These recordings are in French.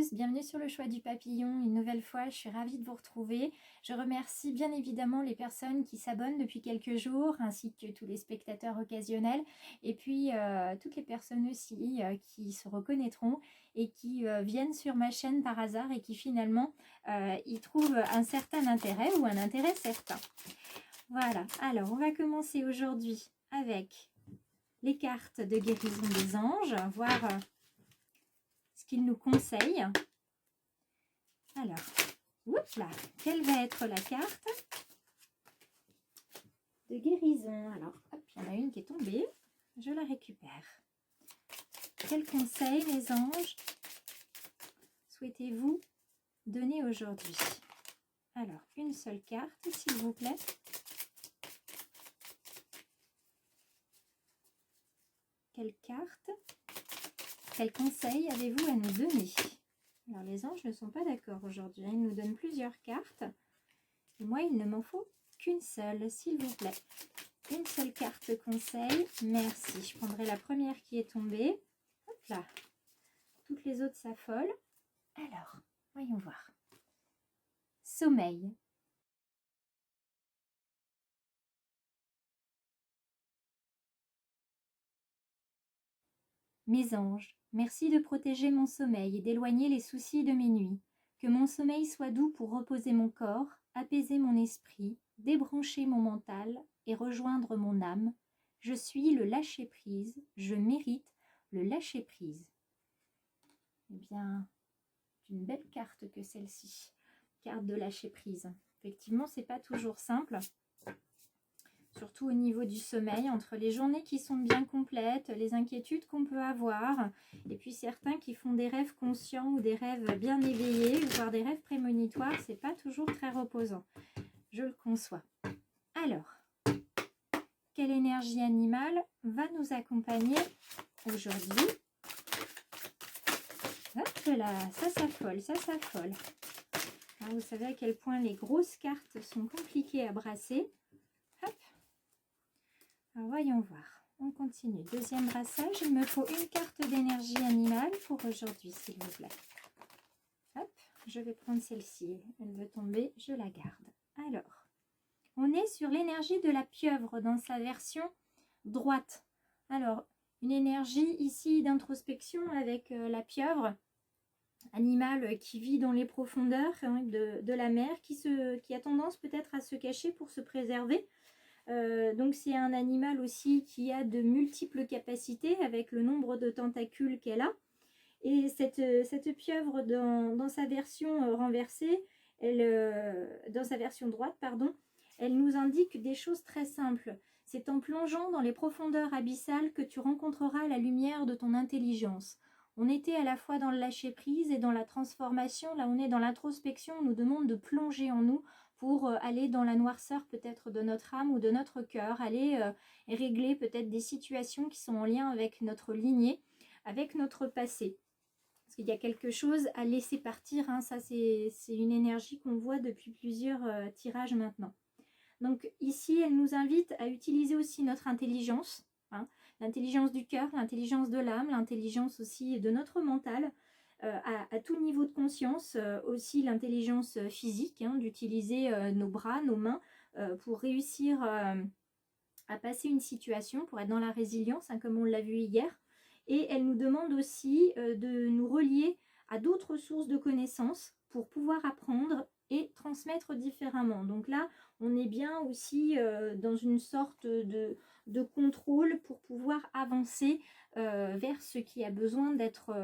tous, bienvenue sur le choix du papillon. Une nouvelle fois, je suis ravie de vous retrouver. Je remercie bien évidemment les personnes qui s'abonnent depuis quelques jours, ainsi que tous les spectateurs occasionnels, et puis toutes les personnes aussi qui se reconnaîtront et qui viennent sur ma chaîne par hasard et qui finalement y trouvent un certain intérêt ou un intérêt certain. Voilà, alors on va commencer aujourd'hui avec les cartes de guérison des anges, voir ce qu'ils nous conseillent. Alors, oups là, quelle va être la carte de guérison? Alors, hop, il y en a une qui est tombée, je la récupère. Quel conseil, mes anges, souhaitez-vous donner aujourd'hui? Alors, une seule carte, s'il vous plaît. Quelle carte? Quel conseil avez-vous à nous donner? Alors, les anges ne sont pas d'accord aujourd'hui. Ils nous donnent plusieurs cartes. Et moi, il ne m'en faut qu'une seule, s'il vous plaît. Une seule carte conseil. Merci. Je prendrai la première qui est tombée. Hop là. Toutes les autres s'affolent. Alors, voyons voir. Sommeil. Mes anges, merci de protéger mon sommeil et d'éloigner les soucis de mes nuits. Que mon sommeil soit doux pour reposer mon corps, apaiser mon esprit, débrancher mon mental et rejoindre mon âme. Je suis le lâcher-prise, je mérite le lâcher-prise. Eh bien, c'est une belle carte que celle-ci, carte de lâcher-prise. Effectivement, c'est pas toujours simple. Surtout au niveau du sommeil, entre les journées qui sont bien complètes, les inquiétudes qu'on peut avoir, et puis certains qui font des rêves conscients ou des rêves bien éveillés, voire des rêves prémonitoires, c'est pas toujours très reposant. Je le conçois. Alors, quelle énergie animale va nous accompagner aujourd'hui? Hop là, ça s'affole, ça s'affole. Vous savez à quel point les grosses cartes sont compliquées à brasser. Hop. Alors, voyons voir. On continue. Deuxième brassage. Il me faut une carte d'énergie animale pour aujourd'hui, s'il vous plaît. Hop, je vais prendre celle-ci. Elle veut tomber, je la garde. Alors, on est sur l'énergie de la pieuvre dans sa version droite. Alors, une énergie ici d'introspection avec la pieuvre, animal qui vit dans les profondeurs de la mer, qui a tendance peut-être à se cacher pour se préserver. Donc c'est un animal aussi qui a de multiples capacités avec le nombre de tentacules qu'elle a. Et cette pieuvre dans sa version renversée, dans sa version droite, pardon, elle nous indique des choses très simples. C'est en plongeant dans les profondeurs abyssales que tu rencontreras la lumière de ton intelligence. On était à la fois dans le lâcher-prise et dans la transformation. Là, on est dans l'introspection. On nous demande de plonger en nous pour aller dans la noirceur peut-être de notre âme ou de notre cœur, aller régler peut-être des situations qui sont en lien avec notre lignée, avec notre passé. Parce qu'il y a quelque chose à laisser partir, hein. Ça c'est une énergie qu'on voit depuis plusieurs tirages maintenant. Donc ici, elle nous invite à utiliser aussi notre intelligence, hein, l'intelligence du cœur, l'intelligence de l'âme, l'intelligence aussi de notre mental, à tout niveau de conscience, aussi l'intelligence physique, hein, d'utiliser nos bras, nos mains pour réussir à passer une situation, pour être dans la résilience, hein, comme on l'a vu hier. Et elle nous demande aussi de nous relier à d'autres sources de connaissances pour pouvoir apprendre et transmettre différemment. Donc là, on est bien aussi dans une sorte de contrôle pour pouvoir avancer vers ce qui a besoin d'être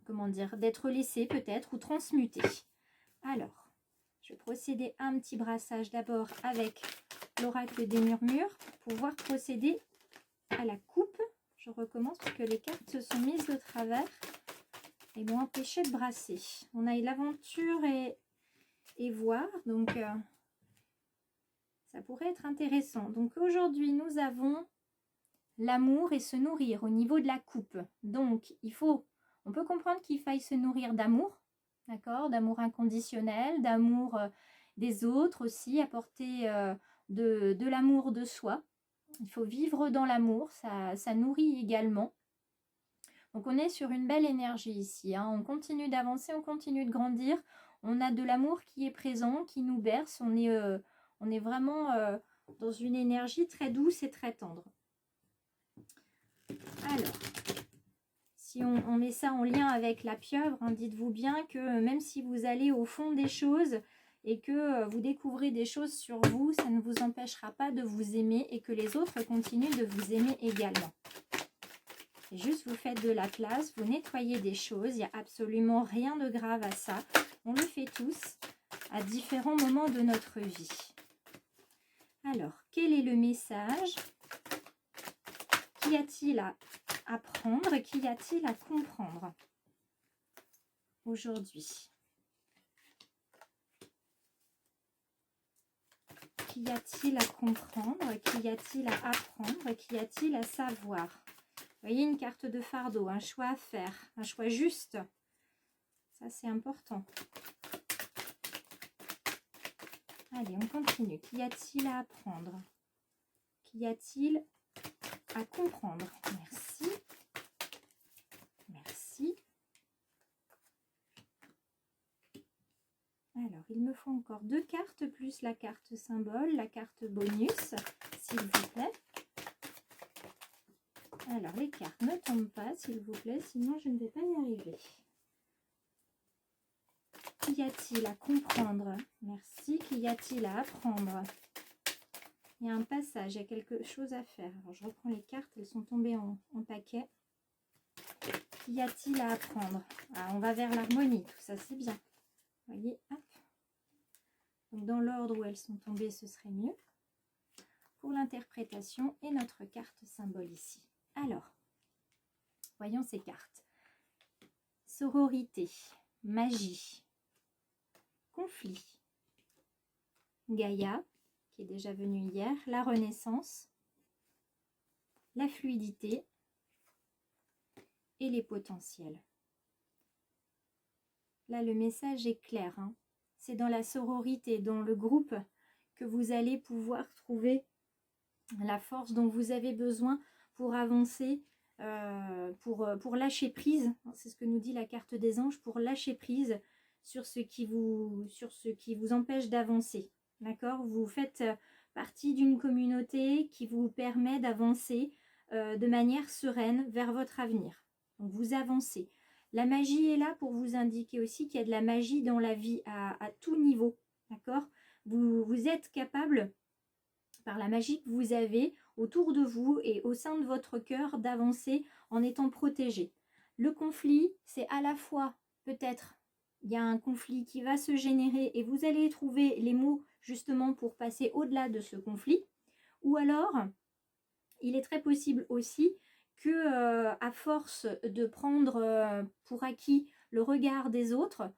comment dire, d'être laissé peut-être ou transmuté. Alors, je vais procéder à un petit brassage d'abord avec l'oracle des murmures pour pouvoir procéder à la coupe. Je recommence parce que les cartes se sont mises de travers et m'ont empêché de brasser. On a eu l'aventure et voir, donc ça pourrait être intéressant. Donc aujourd'hui, nous avons l'amour et se nourrir au niveau de la coupe. Donc, on peut comprendre qu'il faille se nourrir d'amour, d'accord, d'amour inconditionnel, d'amour des autres aussi, apporter de l'amour de soi. Il faut vivre dans l'amour, ça nourrit également. Donc on est sur une belle énergie ici, hein. On continue d'avancer, on continue de grandir. On a de l'amour qui est présent, qui nous berce. On est vraiment dans une énergie très douce et très tendre. Alors, si on met ça en lien avec la pieuvre, hein, dites-vous bien que même si vous allez au fond des choses et que vous découvrez des choses sur vous, ça ne vous empêchera pas de vous aimer et que les autres continuent de vous aimer également. Et juste vous faites de la place, vous nettoyez des choses, il n'y a absolument rien de grave à ça. On le fait tous à différents moments de notre vie. Alors, quel est le message? Qu'y a-t-il à apprendre? Qu'y a-t-il à comprendre aujourd'hui? Qu'y a-t-il à comprendre? Qu'y a-t-il à apprendre? Qu'y a-t-il à savoir? Vous voyez une carte de fardeau, un choix à faire, un choix juste. Ça, c'est important. Allez, on continue. Qu'y a-t-il à apprendre? Qu'y a-t-il à comprendre? Merci. Merci. Alors, il me faut encore 2 cartes, plus la carte symbole, la carte bonus, s'il vous plaît. Alors, les cartes ne tombent pas, s'il vous plaît, sinon je ne vais pas y arriver. Qu'y a-t-il à comprendre? Merci. Qu'y a-t-il à apprendre? Il y a un passage, il y a quelque chose à faire. Alors, je reprends les cartes, elles sont tombées en paquet. Qu'y a-t-il à apprendre? Ah, on va vers l'harmonie, tout ça, c'est bien. Vous voyez, hop. Donc, dans l'ordre où elles sont tombées, ce serait mieux. Pour l'interprétation et notre carte symbole ici. Alors, voyons ces cartes. Sororité, magie, conflit, Gaïa, qui est déjà venue hier, la renaissance, la fluidité et les potentiels. Là, le message est clair, hein. C'est dans la sororité, dans le groupe, que vous allez pouvoir trouver la force dont vous avez besoin pour avancer, pour lâcher prise. C'est ce que nous dit la carte des anges, pour lâcher prise sur ce qui vous empêche d'avancer. D'accord? Vous faites partie d'une communauté qui vous permet d'avancer de manière sereine vers votre avenir. Donc vous avancez. La magie est là pour vous indiquer aussi qu'il y a de la magie dans la vie à tout niveau. D'accord? Vous êtes capable, par la magie que vous avez autour de vous et au sein de votre cœur, d'avancer en étant protégé. Le conflit, c'est à la fois peut-être il y a un conflit qui va se générer et vous allez trouver les mots justement pour passer au-delà de ce conflit, ou alors il est très possible aussi que à force de prendre pour acquis le regard des autres,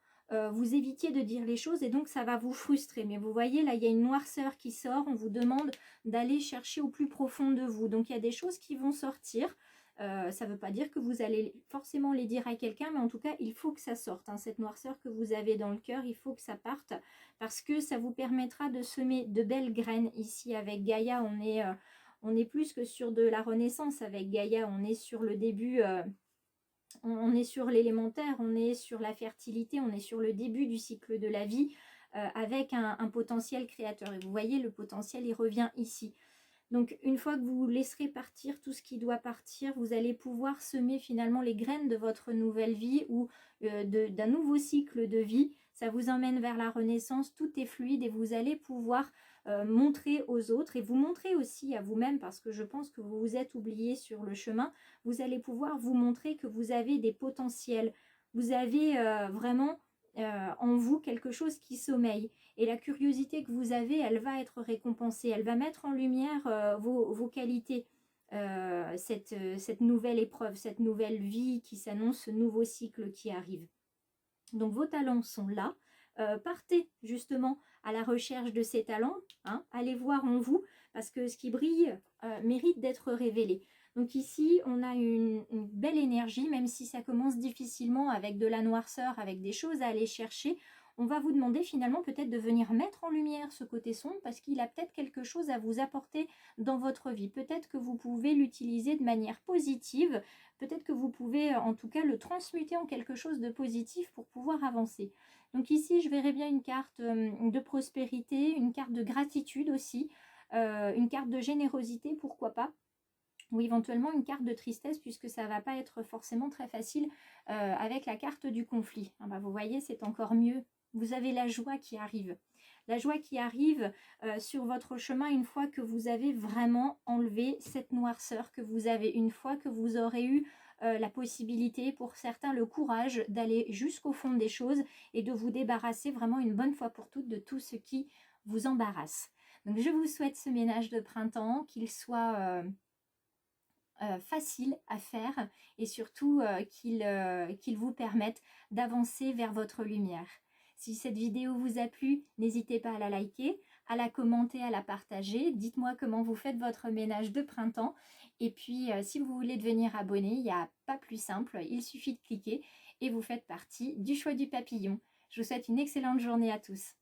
vous évitiez de dire les choses et donc ça va vous frustrer. Mais vous voyez, là, il y a une noirceur qui sort. On vous demande d'aller chercher au plus profond de vous. Donc, il y a des choses qui vont sortir. Ça ne veut pas dire que vous allez forcément les dire à quelqu'un, mais en tout cas, il faut que ça sorte. Hein. Cette noirceur que vous avez dans le cœur, il faut que ça parte parce que ça vous permettra de semer de belles graines. Ici, avec Gaïa, on est plus que sur de la renaissance. Avec Gaïa, on est sur le début... on est sur l'élémentaire, on est sur la fertilité, on est sur le début du cycle de la vie avec un potentiel créateur. Et vous voyez, le potentiel, il revient ici. Donc, une fois que vous laisserez partir tout ce qui doit partir, vous allez pouvoir semer finalement les graines de votre nouvelle vie ou d'un nouveau cycle de vie. Ça vous emmène vers la renaissance, tout est fluide et vous allez pouvoir montrer aux autres et vous montrer aussi à vous-même, parce que je pense que vous vous êtes oublié sur le chemin. Vous allez pouvoir vous montrer que vous avez des potentiels. Vous avez vraiment en vous quelque chose qui sommeille. Et la curiosité que vous avez, elle va être récompensée. Elle va mettre en lumière vos qualités. Cette nouvelle épreuve, cette nouvelle vie qui s'annonce, ce nouveau cycle qui arrive. Donc vos talents sont là. Partez justement à la recherche de ces talents. Hein, allez voir en vous, parce que ce qui brille mérite d'être révélé. Donc ici, on a une belle énergie, même si ça commence difficilement avec de la noirceur, avec des choses à aller chercher. on va vous demander finalement peut-être de venir mettre en lumière ce côté sombre parce qu'il a peut-être quelque chose à vous apporter dans votre vie. Peut-être que vous pouvez l'utiliser de manière positive, peut-être que vous pouvez en tout cas le transmuter en quelque chose de positif pour pouvoir avancer. Donc ici, je verrais bien une carte de prospérité, une carte de gratitude aussi, une carte de générosité, pourquoi pas. Ou éventuellement une carte de tristesse puisque ça ne va pas être forcément très facile avec la carte du conflit. Ah bah, vous voyez, c'est encore mieux. Vous avez la joie qui arrive. La joie qui arrive sur votre chemin une fois que vous avez vraiment enlevé cette noirceur que vous avez, une fois que vous aurez eu la possibilité, pour certains le courage, d'aller jusqu'au fond des choses et de vous débarrasser vraiment une bonne fois pour toutes de tout ce qui vous embarrasse. Donc je vous souhaite ce ménage de printemps, qu'il soit facile à faire et surtout qu'il vous permette d'avancer vers votre lumière. Si cette vidéo vous a plu, n'hésitez pas à la liker, à la commenter, à la partager. Dites-moi comment vous faites votre ménage de printemps. Et puis, si vous voulez devenir abonné, il n'y a pas plus simple. Il suffit de cliquer et vous faites partie du choix du papillon. Je vous souhaite une excellente journée à tous.